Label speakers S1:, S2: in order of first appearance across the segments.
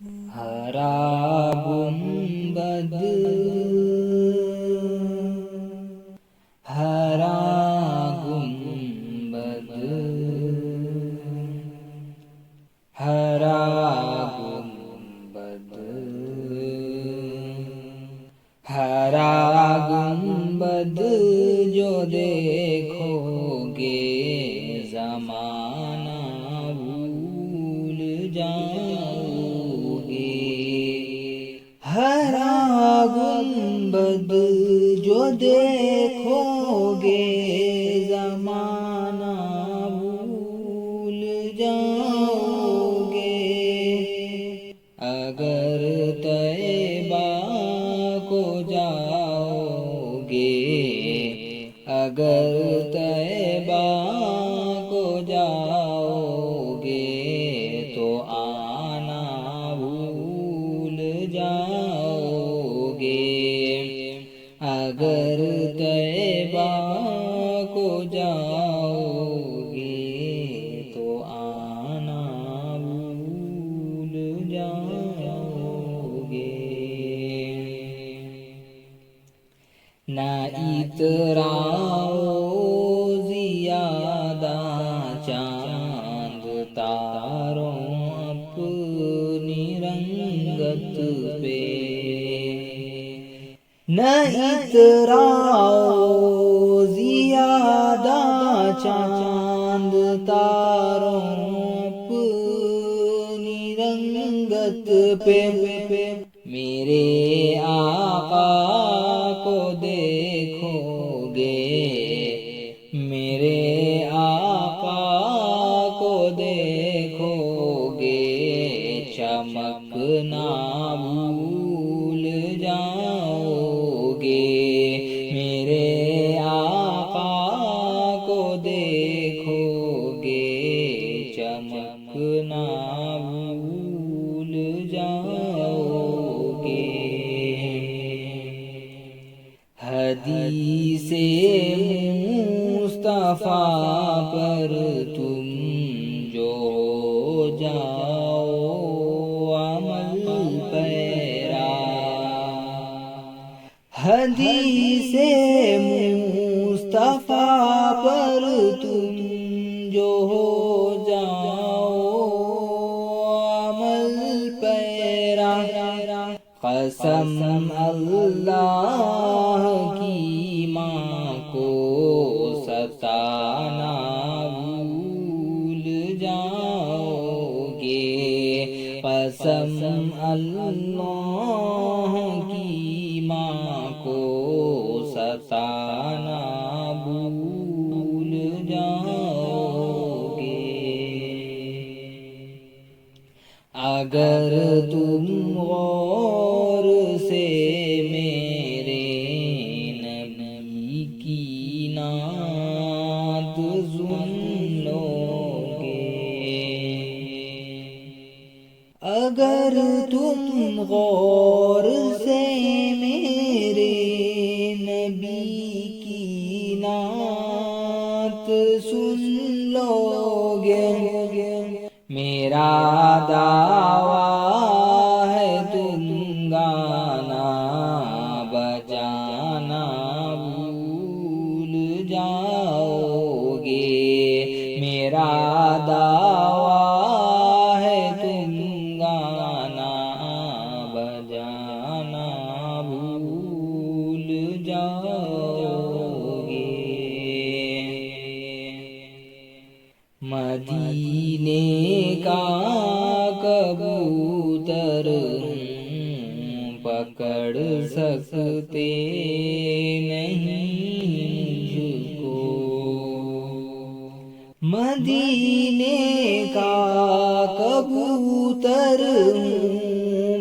S1: ہرا گنبد ہرا گنبد ہرا گنبد ہرا گنبد جو دیکھو گے زمانہ بھول جاؤ گے۔ ہرا گنبد جو دیکھو گے زمانہ بھول جاؤ گے۔ اگر طیبہ کو جاؤ گے، اگر طیبہ کو جاؤ گے تو آنا بھول جاؤ گے۔ اگر طیبہ کو جاؤ گے تو آنا بھول جاؤ گے۔ نہ اتراؤ زیادہ چاند تاروں اپنی رنگت پہ، نہ اتراؤ زیادہ چاند تاروں اپنی رنگت پہ۔ میرے آقا کو دیکھو گے، میرے آقا کو دیکھو گے چمکنا بھول جاؤ گے۔ میرے آقا کو دیکھو گے چمکنا بھول جاؤ گے۔ حدیث مصطفیٰ پر تم جو جاؤ عمل پیرا، حدیث مصطفیٰ پر تم جو جاؤ عمل پیرا۔ قسم اللہ کی ماں کو ستانا بھول جاؤ گے۔ قسم اللہ کی ماں کو ستانا بھول جاؤ گے۔ اگر تم غور سے میرے نبی کی نعت سن لو گے، اگر تم غور سے میرے نبی کی نعت سن لو گے، میرا دعویٰ ہے تم گانا بجانا بھول جاؤ گے۔ میرا دعویٰ ہے تم گانا بجانا بھول جاؤ گے۔ مدینے کا کبوتر پکڑ سکتے نہیں مجھ کو، مدینے کا کبوتر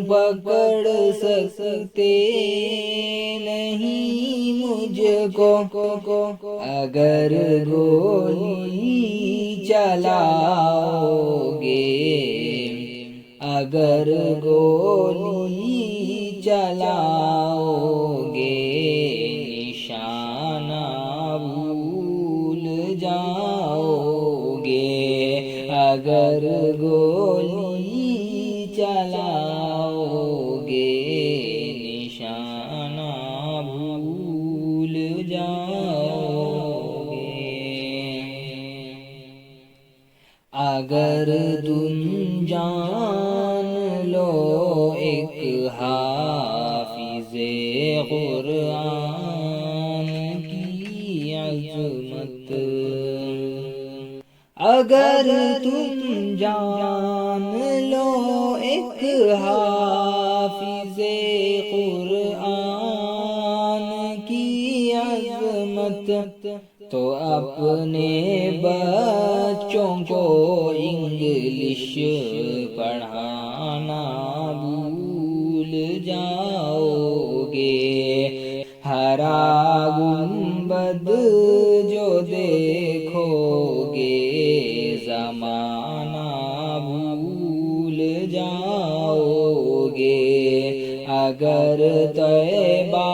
S1: پکڑ سکتے نہیں مجھ کو۔ اگر گولی چلاؤ گے، اگر گولی چلاؤ گے نشانہ بھول جاؤ گے۔ اگر گولی چلاؤ چلاؤ گے نشانہ بھول جاؤ گے۔ اگر تم جان لو ایک حافظ قرآن کی عظمت، اگر تم جان لو ایک حافظ قرآن کی عظمت، تو اپنے بچوں کو انگلش پڑھانا بھول جاؤ گے۔ ہرا گنبد جو دیکھو گے زمانہ بھول جاؤ گے۔ اگر طیبہ